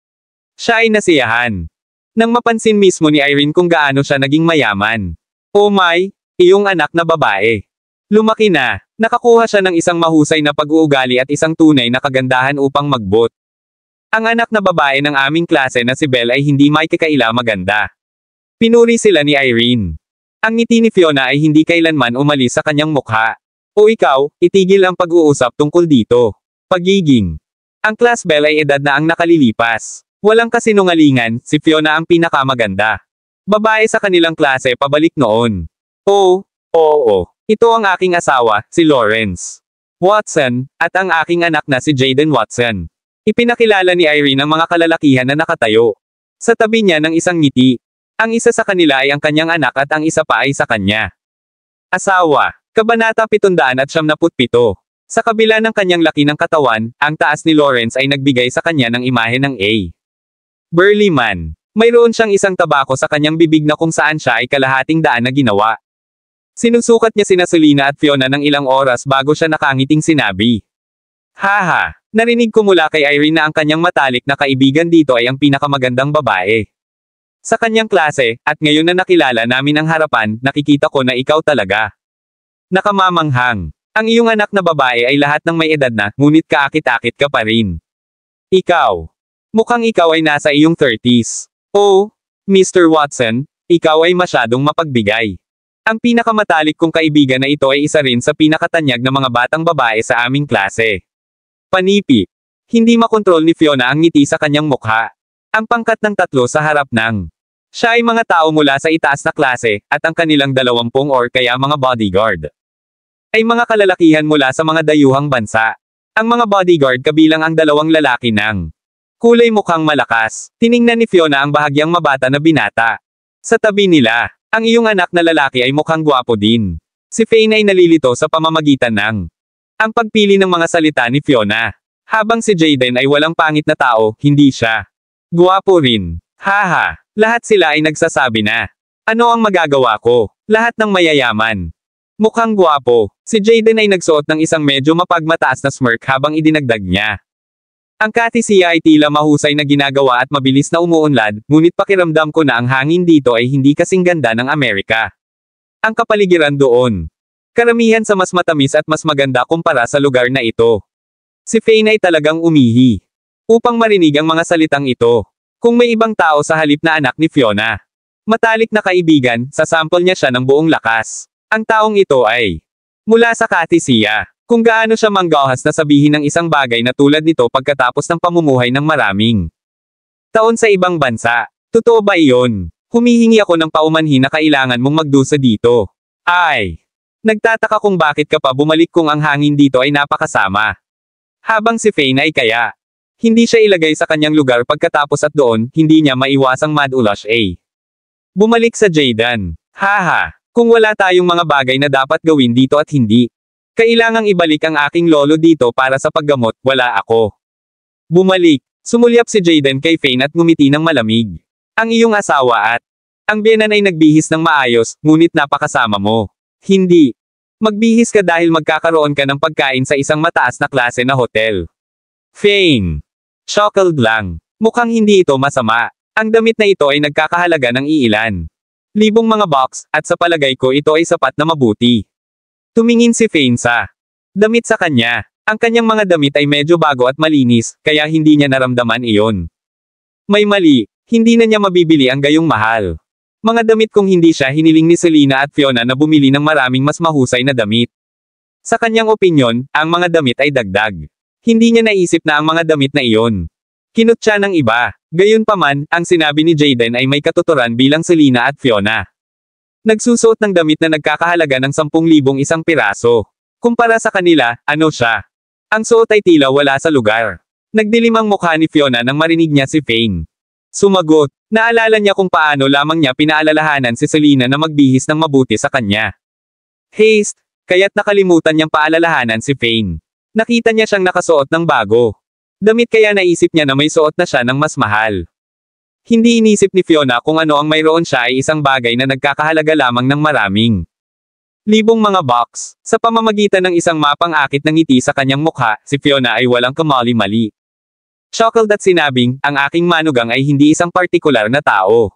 Siya ay nasiyahan. Nang mapansin mismo ni Irene kung gaano siya naging mayaman. Oh my, iyong anak na babae. Lumaki na, nakakuha siya ng isang mahusay na pag-uugali at isang tunay na kagandahan upang magbot. Ang anak na babae ng aming klase na si Belle ay hindi may kakaila maganda. Pinuri sila ni Irene. Ang ngiti ni Fiona ay hindi kailanman umalis sa kanyang mukha. O ikaw, itigil ang pag-uusap tungkol dito. Pagiging. Ang Class Belle ay edad na ang nakalilipas. Walang kasinungalingan, si Fiona ang pinakamaganda. Babae sa kanilang klase pabalik noon. Oo. Ito ang aking asawa, si Lawrence Watson, at ang aking anak na si Jaden Watson. Ipinakilala ni Irene ang mga kalalakihan na nakatayo. Sa tabi niya ng isang ngiti. Ang isa sa kanila ay ang kanyang anak at ang isa pa ay sa kanya. Asawa. Kabanata 777. Sa kabila ng kanyang laki ng katawan, ang taas ni Lawrence ay nagbigay sa kanya ng imahe ng A. Burly man. Mayroon siyang isang tabako sa kanyang bibig na kung saan siya ay kalahating daan na ginawa. Sinusukat niya sina Selena at Fiona ng ilang oras bago siya nakangiting sinabi. Haha, narinig ko mula kay Irene na ang kanyang matalik na kaibigan dito ay ang pinakamagandang babae sa kanyang klase, at ngayon na nakilala namin ang harapan, nakikita ko na ikaw talaga. Nakamamanghang. Ang iyong anak na babae ay lahat ng may edad na, ngunit kaakit-akit ka pa rin. Ikaw. Mukhang ikaw ay nasa iyong 30s. Oh, Mr. Watson, ikaw ay masyadong mapagbigay. Ang pinakamatalik kong kaibigan na ito ay isa rin sa pinakatanyag na mga batang babae sa aming klase. Panipi. Hindi makontrol ni Fiona ang ngiti sa kanyang mukha. Ang pangkat ng tatlo sa harap ng. Siya ay mga tao mula sa itaas na klase, at ang kanilang 20 or kaya mga bodyguard ay mga kalalakihan mula sa mga dayuhang bansa. Ang mga bodyguard kabilang ang 2 lalaki ng kulay mukhang malakas. Tiningnan ni Fiona ang bahagyang mabata na binata. Sa tabi nila, ang iyong anak na lalaki ay mukhang gwapo din. Si Fane ay nalilito sa pamamagitan ng ang pagpili ng mga salita ni Fiona. Habang si Jaden ay walang pangit na tao, hindi siya gwapo rin. Haha, lahat sila ay nagsasabi na. Ano ang magagawa ko? Lahat ng mayayaman. Mukhang gwapo. Si Jaden ay nagsuot ng isang medyo mapagmataas na smirk habang idinagdag niya. Ang katisiya ay tila mahusay na ginagawa at mabilis na umuunlad, ngunit pakiramdam ko na ang hangin dito ay hindi kasing ganda ng Amerika. Ang kapaligiran doon. Karamihan sa mas matamis at mas maganda kumpara sa lugar na ito. Si Fane ay talagang umihi upang marinig ang mga salitang ito. Kung may ibang tao sa halip na anak ni Fiona, matalik na kaibigan, sasample niya siya ng buong lakas. Ang taong ito ay mula sa katisiya. Kung gaano siya manggahas na sabihin ng isang bagay na tulad nito pagkatapos ng pamumuhay ng maraming taon sa ibang bansa. Totoo ba iyon? Humihingi ako ng paumanhin na kailangan mong magdusa dito. Ay! Nagtataka kung bakit ka pa bumalik kung ang hangin dito ay napakasama. Habang si Fane ay kaya hindi siya ilagay sa kanyang lugar pagkatapos at doon, hindi niya maiwasang madulash bumalik sa Jaden. Haha! Kung wala tayong mga bagay na dapat gawin dito at hindi kailangang ibalik ang aking lolo dito para sa paggamot, wala ako. Bumalik. Sumulyap si Jaden kay Fane at ngumiti ng malamig. Ang iyong asawa at ang biyenan ay nagbihis ng maayos, ngunit napakasama mo. Hindi. Magbihis ka dahil magkakaroon ka ng pagkain sa isang mataas na klase na hotel. Fane. Chuckled lang. Mukhang hindi ito masama. Ang damit na ito ay nagkakahalaga ng iilan libong mga box, at sa palagay ko ito ay sapat na mabuti. Tumingin si Fane sa damit sa kanya. Ang kanyang mga damit ay medyo bago at malinis, kaya hindi niya naramdaman iyon. May mali, hindi na niya mabibili ang gayong mahal. Mga damit kung hindi siya hiniling ni Selena at Fiona na bumili ng maraming mas mahusay na damit. Sa kanyang opinyon, ang mga damit ay dagdag. Hindi niya naisip na ang mga damit na iyon kinut siya ng iba. Gayunpaman, ang sinabi ni Jaden ay may katuturan bilang Selena at Fiona. Nagsusuot ng damit na nagkakahalaga ng 10,000 isang piraso. Kumpara sa kanila, ano siya? Ang suot ay tila wala sa lugar. Nagdilim ang mukha ni Fiona nang marinig niya si Fane. Sumagot. Naalala niya kung paano lamang niya pinaalalahanan si Selena na magbihis ng mabuti sa kanya. Haste, kaya't nakalimutan niyang paalalahanan si Fane. Nakita niya siyang nakasuot ng bago damit kaya naisip niya na may suot na siya ng mas mahal. Hindi inisip ni Fiona kung ano ang mayroon siya ay isang bagay na nagkakahalaga lamang ng maraming libong mga box. Sa pamamagitan ng isang mapang akit ng ngiti sa kanyang mukha, si Fiona ay walang kamali-mali. Chuckled at sinabing, ang aking manugang ay hindi isang partikular na tao.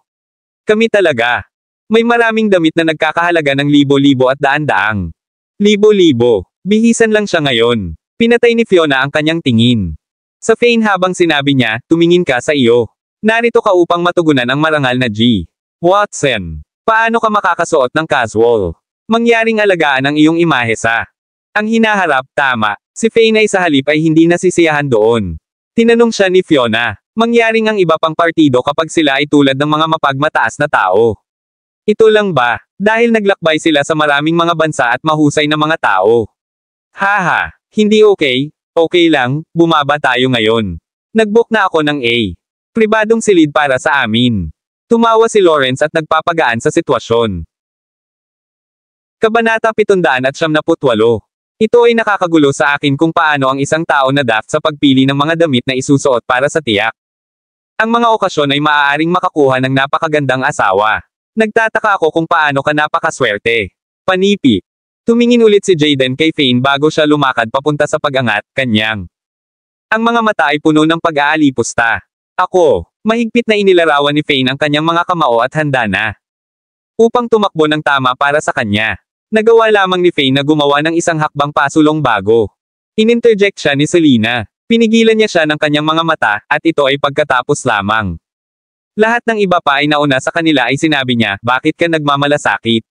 Kami talaga. May maraming damit na nagkakahalaga ng libo-libo at daan-daang. Libo-libo. Bihisan lang siya ngayon. Pinatay ni Fiona ang kanyang tingin. Sa Fane habang sinabi niya, tumingin ka sa iyo. Narito ka upang matugunan ang marangal na G. Watson. Paano ka makakasuot ng casual? Mangyaring alagaan ang iyong imahe sa. Ang hinaharap, tama. Si Fane ay sa halip ay hindi nasisiyahan doon. Tinanong siya ni Fiona, mangyaring ang iba pang partido kapag sila ay tulad ng mga mapagmataas na tao. Ito lang ba, dahil naglakbay sila sa maraming mga bansa at mahusay na mga tao? Haha, hindi okay, okay lang, bumaba tayo ngayon. Nagbook na ako ng A. Pribadong silid para sa amin. Tumawa si Lawrence at nagpapagaan sa sitwasyon. Kabanata 778. Ito ay nakakagulo sa akin kung paano ang isang tao na daft sa pagpili ng mga damit na isusuot para sa tiyak. Ang mga okasyon ay maaaring makakuha ng napakagandang asawa. Nagtataka ako kung paano ka napakaswerte. Panipi. Tumingin ulit si Jaden kay Fane bago siya lumakad papunta sa pag-angat, kanyang. Ang mga mata ay puno ng pag-aalipusta. Ako, mahigpit na inilarawan ni Fane ang kanyang mga kamao at handa na. Upang tumakbo ng tama para sa kanya. Nagawa lamang ni Fane na gumawa ng isang hakbang pasulong bago. Ininterject siya ni Selena. Pinigilan niya siya ng kanyang mga mata, at ito ay pagkatapos lamang. Lahat ng iba pa ay nauna sa kanila ay sinabi niya, bakit ka nagmamalasakit?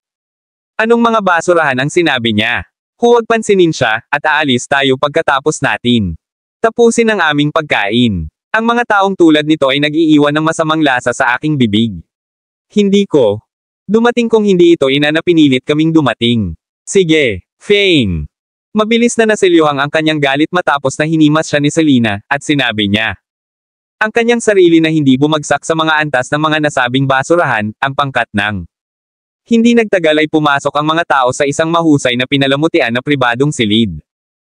Anong mga basurahan ang sinabi niya? Huwag pansinin siya, at aalis tayo pagkatapos natin. Tapusin ang aming pagkain. Ang mga taong tulad nito ay nag-iiwan ng masamang lasa sa aking bibig. Hindi ko. Dumating kung hindi ito ina na pinilit kaming dumating. Sige, Fane. Mabilis na nasilyuhang ang kanyang galit matapos na hinimas siya ni Selena, at sinabi niya. Ang kanyang sarili na hindi bumagsak sa mga antas ng mga nasabing basurahan, ang pangkat ng. Hindi nagtagal ay pumasok ang mga tao sa isang mahusay na pinalamutian na pribadong silid.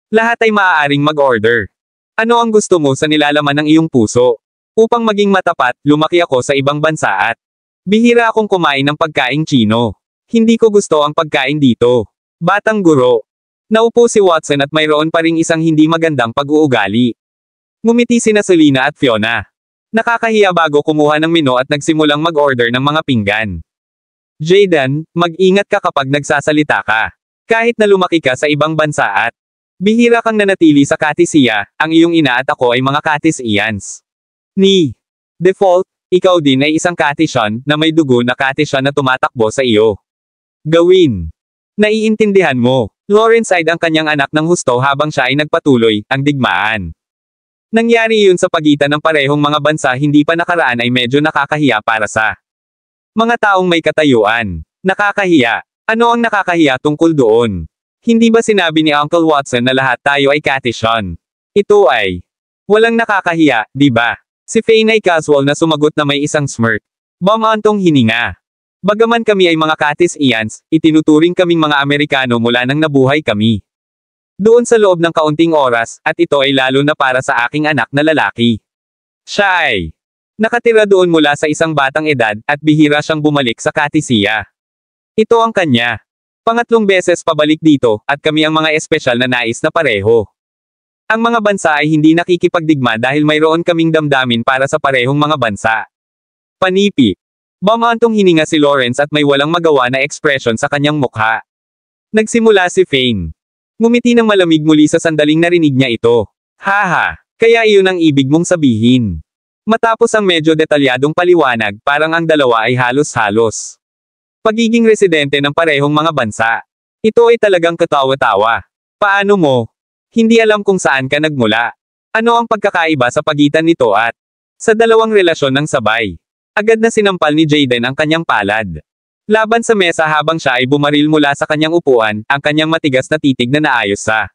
Lahat ay maaaring mag-order. Ano ang gusto mo sa nilalaman ng iyong puso? Upang maging matapat, lumaki ako sa ibang bansa at bihira akong kumain ng pagkaing Chino. Hindi ko gusto ang pagkain dito. Batang guro. Naupo si Watson at mayroon pa ring isang hindi magandang pag-uugali. Ngumiti sina Selena at Fiona. Nakakahiya bago kumuha ng menu at nagsimulang mag-order ng mga pinggan. Jaden, mag-ingat ka kapag nagsasalita ka. Kahit na lumaki ka sa ibang bansa at bihira kang nanatili sa Katisiya, ang iyong ina at ako ay mga Katisiyans. Ni default, ikaw din ay isang Katisyan na may dugo na Katisyan na tumatakbo sa iyo. Gawin. Naiintindihan mo. Lawrence ay ang kanyang anak ng husto habang siya ay nagpatuloy, ang digmaan. Nangyari iyon sa pagitan ng parehong mga bansa hindi pa nakaraan ay medyo nakakahiya para sa mga taong may katayuan. Nakakahiya. Ano ang nakakahiya tungkol doon? Hindi ba sinabi ni Uncle Watson na lahat tayo ay Katisyan? Ito ay walang nakakahiya, di ba? Si Fane ay casual na sumagot na may isang smirk. Bumantong hininga. Bagaman kami ay mga Katisians, itinuturing kaming mga Amerikano mula nang nabuhay kami. Doon sa loob ng kaunting oras, at ito ay lalo na para sa aking anak na lalaki. Siya ay nakatira doon mula sa isang batang edad, at bihira siyang bumalik sa Katisiya. Ito ang kanya. Pangatlong beses pabalik dito, at kami ang mga espesyal na nais na pareho. Ang mga bansa ay hindi nakikipagdigma dahil mayroon kaming damdamin para sa parehong mga bansa. Panipi. Bumantong hininga si Lawrence at may walang magawa na ekspresyon sa kanyang mukha. Nagsimula si Fane. Ngumiti ng malamig muli sa sandaling narinig niya ito. Haha, kaya iyon ang ibig mong sabihin. Matapos ang medyo detalyadong paliwanag, parang ang dalawa ay halos-halos. Pagiging residente ng parehong mga bansa. Ito ay talagang katawa-tawa. Paano mo? Hindi alam kung saan ka nagmula. Ano ang pagkakaiba sa pagitan nito at sa dalawang relasyon ng sabay? Agad na sinampal ni Jaden ang kanyang palad. Laban sa mesa habang siya ay bumaril mula sa kanyang upuan, ang kanyang matigas na titig na naayos sa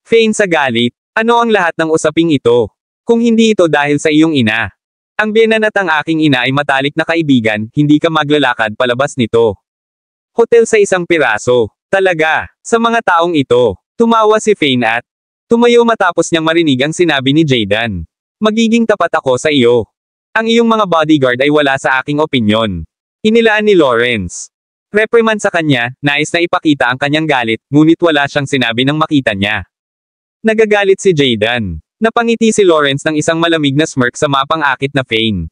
Fane sa galit. Ano ang lahat ng usaping ito? Kung hindi ito dahil sa iyong ina. Ang biyenan at ang aking ina ay matalik na kaibigan, hindi ka maglalakad palabas nito. Hotel sa isang piraso. Talaga, sa mga taong ito. Tumawa si Fane at tumayo matapos niyang marinig ang sinabi ni Jaden. Magiging tapat ako sa iyo. Ang iyong mga bodyguard ay wala sa aking opinyon. Inilaan ni Lawrence. Reprimand sa kanya, nais na ipakita ang kanyang galit, ngunit wala siyang sinabi nang makita niya. Nagagalit si Jaden. Napangiti si Lawrence ng isang malamig na smirk sa mapang-akit na Fane.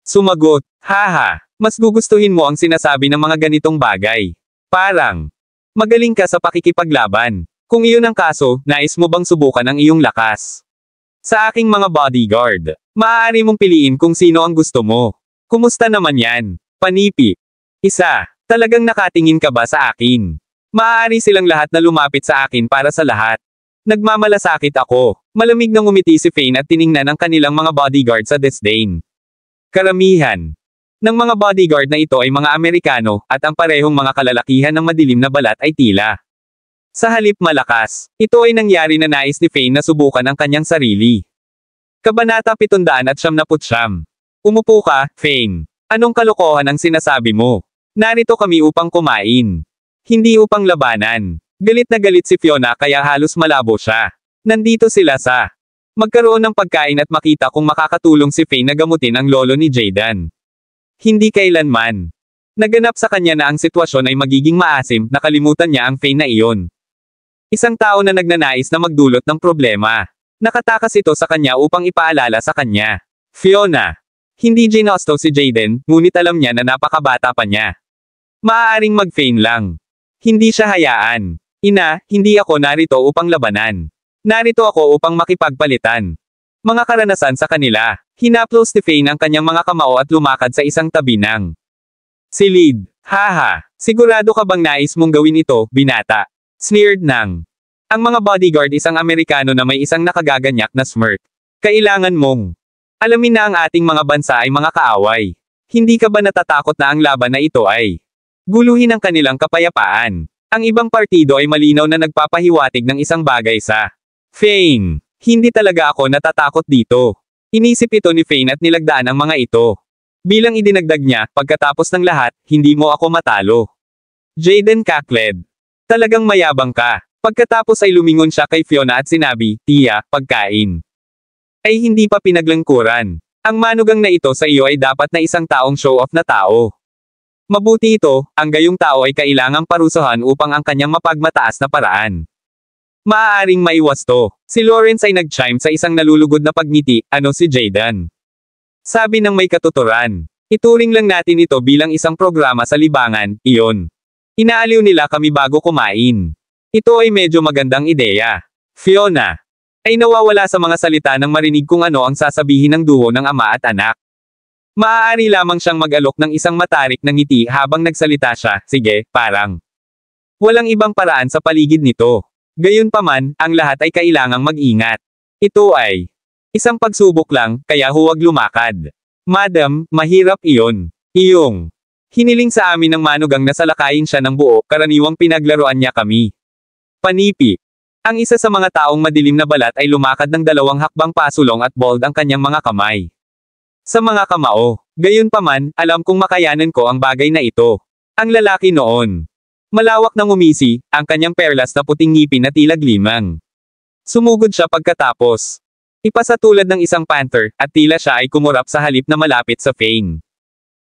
Sumagot, haha, mas gugustuhin mo ang sinasabi ng mga ganitong bagay. Parang, magaling ka sa pakikipaglaban. Kung iyon ang kaso, nais mo bang subukan ang iyong lakas? Sa aking mga bodyguard, maaari mong piliin kung sino ang gusto mo. Kumusta naman yan? Panipi. Isa, talagang nakatingin ka ba sa akin? Maaari silang lahat na lumapit sa akin para sa lahat. Nagmamalasakit ako. Malamig na ngumiti si Fane at tiningnan ang kanilang mga bodyguard sa disdain. Karamihan ng mga bodyguard na ito ay mga Amerikano, at ang parehong mga kalalakihan ng madilim na balat ay tila. Sa halip malakas, ito ay nangyari na nais ni Fane na subukan ang kanyang sarili. Kabanata 799. Umupo ka, Fane. Anong kalokohan ang sinasabi mo? Narito kami upang kumain. Hindi upang labanan. Galit na galit si Fiona kaya halos malabo siya. Nandito sila sa magkaroon ng pagkain at makita kung makakatulong si Fane na gamutin ang lolo ni Jayden. Hindi kailanman naganap sa kanya na ang sitwasyon ay magiging maasim, nakalimutan niya ang Fane na iyon. Isang tao na nagnanais na magdulot ng problema. Nakatakas ito sa kanya upang ipaalala sa kanya. Fiona. Hindi ginusto si Jayden, ngunit alam niya na napakabata pa niya. Maaaring mag-Fane lang. Hindi siya hayaan. Ina, hindi ako narito upang labanan. Narito ako upang makipagpalitan. Mga karanasan sa kanila. Hinaplos ni Fane ang kanyang mga kamao at lumakad sa isang tabi ng silid. Haha, sigurado ka bang nais mong gawin ito, binata? Sneered nang. Ang mga bodyguard isang Amerikano na may isang nakagaganyak na smirk. Kailangan mong alamin na ang ating mga bansa ay mga kaaway. Hindi ka ba natatakot na ang laban na ito ay guluhin ang kanilang kapayapaan? Ang ibang partido ay malinaw na nagpapahiwatig ng isang bagay sa Fane. Hindi talaga ako natatakot dito. Inisip ito ni Fane at nilagdaan ang mga ito. Bilang idinagdag niya, pagkatapos ng lahat, hindi mo ako matalo. Jayden kakled. Talagang mayabang ka. Pagkatapos ay lumingon siya kay Fiona at sinabi, Tia, pagkain ay hindi pa pinaglangkuran. Ang manugang na ito sa iyo ay dapat na isang taong show-off na tao. Mabuti ito, ang gayong tao ay kailangang parusahan upang ang kanyang mapagmataas na paraan. Maaaring maiwas to. Si Lawrence ay nag-chime sa isang nalulugod na pagngiti, ano si Jayden? Sabi ng may katuturan. Ituring lang natin ito bilang isang programa sa libangan, iyon. Inaaliw nila kami bago kumain. Ito ay medyo magandang ideya. Fiona ay nawawala sa mga salita nang marinig kung ano ang sasabihin ng duo ng ama at anak. Maaari lamang siyang mag-alok ng isang matarik na ngiti habang nagsalita siya, sige, parang. Walang ibang paraan sa paligid nito. Gayunpaman, ang lahat ay kailangang mag-ingat. Ito ay isang pagsubok lang, kaya huwag lumakad. Madam, mahirap iyon. Iyong hiniling sa amin ng manugang na salakayin siya ng buo, karaniwang pinaglaruan niya kami. Panipi. Ang isa sa mga taong madilim na balat ay lumakad ng 2 hakbang pasulong at bold ang kanyang mga kamay. Sa mga kamao. Gayunpaman, alam kong makayanan ko ang bagay na ito. Ang lalaki noon. Malawak na ngumisi, ang kanyang perlas na puting ngipin na tila glimang. Sumugod siya pagkatapos. Ipasa tulad ng isang panther, at tila siya ay kumurap sa halip na malapit sa Fane.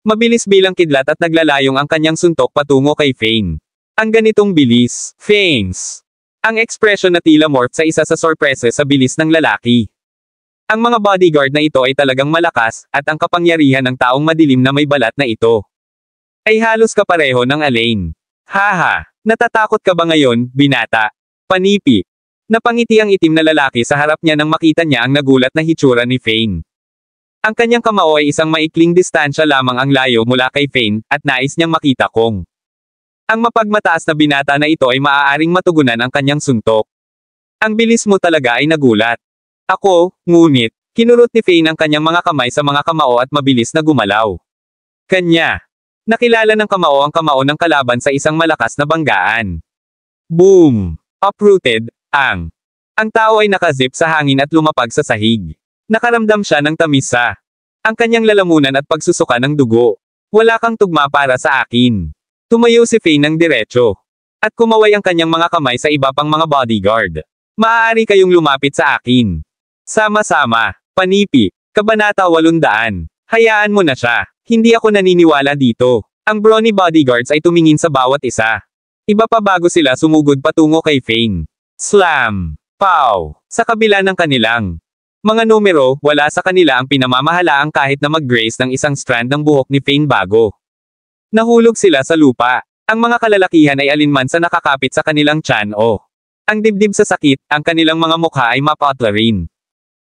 Mabilis bilang kidlat at naglalayong ang kanyang suntok patungo kay Fane. Ang ganitong bilis, Fanes. Ang ekspresyon na tila morph sa isa sa sorpresa sa bilis ng lalaki. Ang mga bodyguard na ito ay talagang malakas, at ang kapangyarihan ng taong madilim na may balat na ito ay halos kapareho ng Elaine. Haha, natatakot ka ba ngayon, binata? Panipi. Napangiti ang itim na lalaki sa harap niya nang makita niya ang nagulat na hitsura ni Fane. Ang kanyang kamao ay isang maikling distansya lamang ang layo mula kay Fane, at nais niyang makita kung ang mapagmataas na binata na ito ay maaaring matugunan ang kanyang suntok. Ang bilis mo talaga ay nagulat. Ako, ngunit, kinurot ni Fane ang kanyang mga kamay sa mga kamao at mabilis na gumalaw. Kanya. Nakilala ng kamao ang kamao ng kalaban sa isang malakas na banggaan. Boom! Uprooted, ang tao ay nakazip sa hangin at lumapag sa sahig. Nakaramdam siya ng tamis sa ang kanyang lalamunan at pagsusuka ng dugo. Wala kang tugma para sa akin. Tumayo si Fane ng diretso. At kumaway ang kanyang mga kamay sa iba pang mga bodyguard. Maaari kayong lumapit sa akin. Sama-sama. Panipi. Kabanata 800. Hayaan mo na siya. Hindi ako naniniwala dito. Ang brawny bodyguards ay tumingin sa bawat isa. Iba pa bago sila sumugod patungo kay Fane. Slam! Pow! Sa kabila ng kanilang mga numero, wala sa kanila ang pinamamahalaang kahit na mag-grace ng isang strand ng buhok ni Fane bago nahulog sila sa lupa. Ang mga kalalakihan ay alinman sa nakakapit sa kanilang tiyan o ang dibdib sa sakit, ang kanilang mga mukha ay mapatla rin.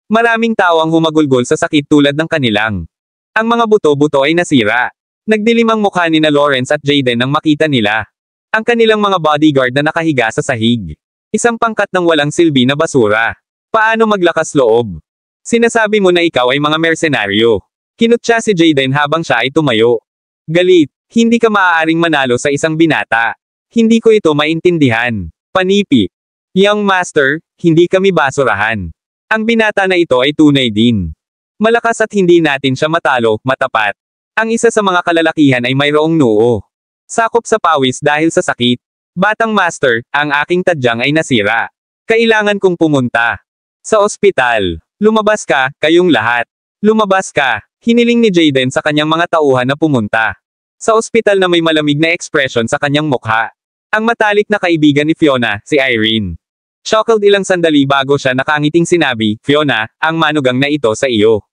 Maraming tao ang humagulgol sa sakit tulad ng kanilang. Ang mga buto-buto ay nasira. Nagdilim ang mukha ni na Lawrence at Jaden nang makita nila ang kanilang mga bodyguard na nakahiga sa sahig. Isang pangkat ng walang silbi na basura. Paano maglakas loob? Sinasabi mo na ikaw ay mga mersenaryo. Kinutya si Jaden habang siya ay tumayo. Galit, hindi ka maaaring manalo sa isang binata. Hindi ko ito maintindihan. Panipi. Young Master, hindi kami basurahan. Ang binata na ito ay tunay din. Malakas at hindi natin siya matalo, matapat. Ang isa sa mga kalalakihan ay mayroong noo. Sakop sa pawis dahil sa sakit. Batang Master, ang aking tadyang ay nasira. Kailangan kong pumunta sa ospital. Lumabas ka, kayong lahat. Lumabas ka, hiniling ni Jaden sa kanyang mga tauhan na pumunta sa ospital na may malamig na ekspresyon sa kanyang mukha. Ang matalik na kaibigan ni Fiona, si Irene. Shockled ilang sandali bago siya nakangiting sinabi, Fiona, ang manugang na ito sa iyo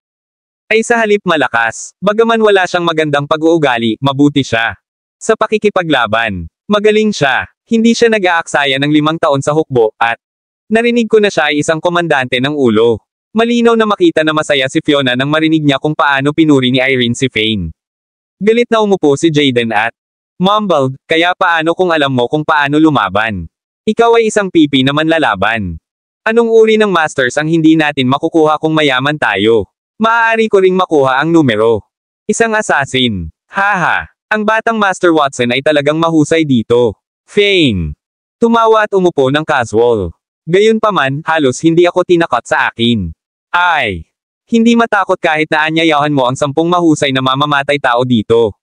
ay sa halip malakas. Bagaman wala siyang magandang pag-uugali, mabuti siya sa pakikipaglaban. Magaling siya. Hindi siya nag-aaksaya ng 5 taon sa hukbo, at narinig ko na siya ay isang komandante ng ulo. Malinaw na makita na masaya si Fiona nang marinig niya kung paano pinuri ni Irene si Fane. Galit na umupo si Jaden at mumbled, kaya paano kung alam mo kung paano lumaban? Ikaw ay isang pipi na manlalaban. Anong uri ng masters ang hindi natin makukuha kung mayaman tayo? Maaari ko ring makuha ang numero. Isang assassin. Haha. Ang batang Master Watson ay talagang mahusay dito. Fane. Tumawa at umupo ng casual. Gayunpaman, halos hindi ako tinakot sa akin. Ay. Hindi matakot kahit na anyayahan mo ang 10 mahusay na mamamatay tao dito.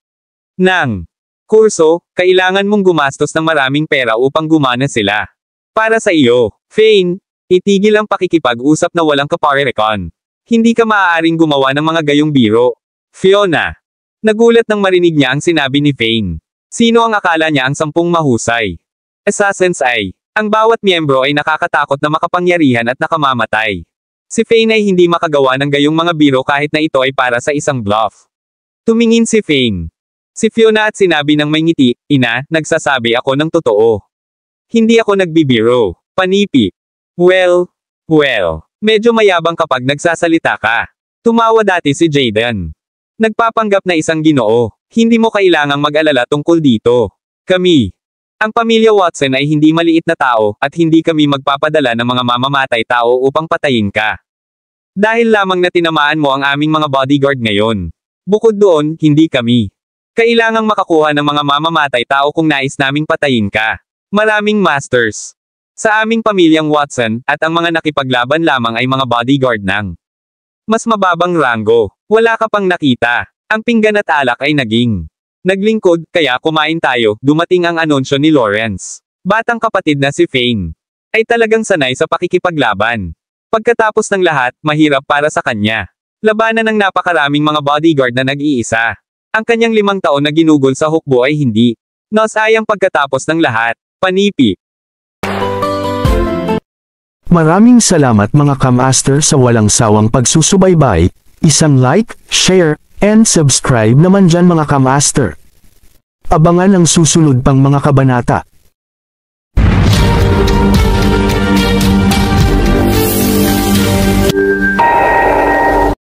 Nang kurso, kailangan mong gumastos ng maraming pera upang gumana sila. Para sa iyo, Fane, itigil ang pakikipag-usap na walang kaparerekon. Hindi ka maaaring gumawa ng mga gayong biro. Fiona. Nagulat nang marinig niya ang sinabi ni Fane. Sino ang akala niya ang 10 mahusay? Assassins ay, ang bawat miyembro ay nakakatakot na makapangyarihan at nakamamatay. Si Fane ay hindi makagawa ng gayong mga biro kahit na ito ay para sa isang bluff. Tumingin si Fane. Si Fiona at sinabi ng may ngiti, Ina, nagsasabi ako ng totoo. Hindi ako nagbibiro. Panipi. Well, medyo mayabang kapag nagsasalita ka. Tumawa dati si Jaden. Nagpapanggap na isang ginoo. Hindi mo kailangang mag-alala tungkol dito. Kami, ang pamilya Watson ay hindi maliit na tao, at hindi kami magpapadala ng mga mamamatay tao upang patayin ka. Dahil lamang na tinamaan mo ang aming mga bodyguard ngayon. Bukod doon, hindi kami kailangang makakuha ng mga mamamatay tao kung nais naming patayin ka. Maraming masters sa aming pamilyang Watson, at ang mga nakipaglaban lamang ay mga bodyguard ng mas mababang ranggo. Wala ka pang nakita. Ang pinggan at alak ay naglingkod, kaya kumain tayo. Dumating ang anunsyo ni Lawrence. Batang kapatid na si Fane ay talagang sanay sa pakikipaglaban. Pagkatapos ng lahat, mahirap para sa kanya. Labanan ng napakaraming mga bodyguard na nag-iisa. Ang kanyang 5 taon na ginugol sa hukbo ay hindi nasayang pagkatapos ng lahat. Panipi. Maraming salamat mga kamaster sa walang sawang pagsusubaybay. Isang like, share, and subscribe naman dyan mga kamaster. Abangan ang susunod pang mga kabanata.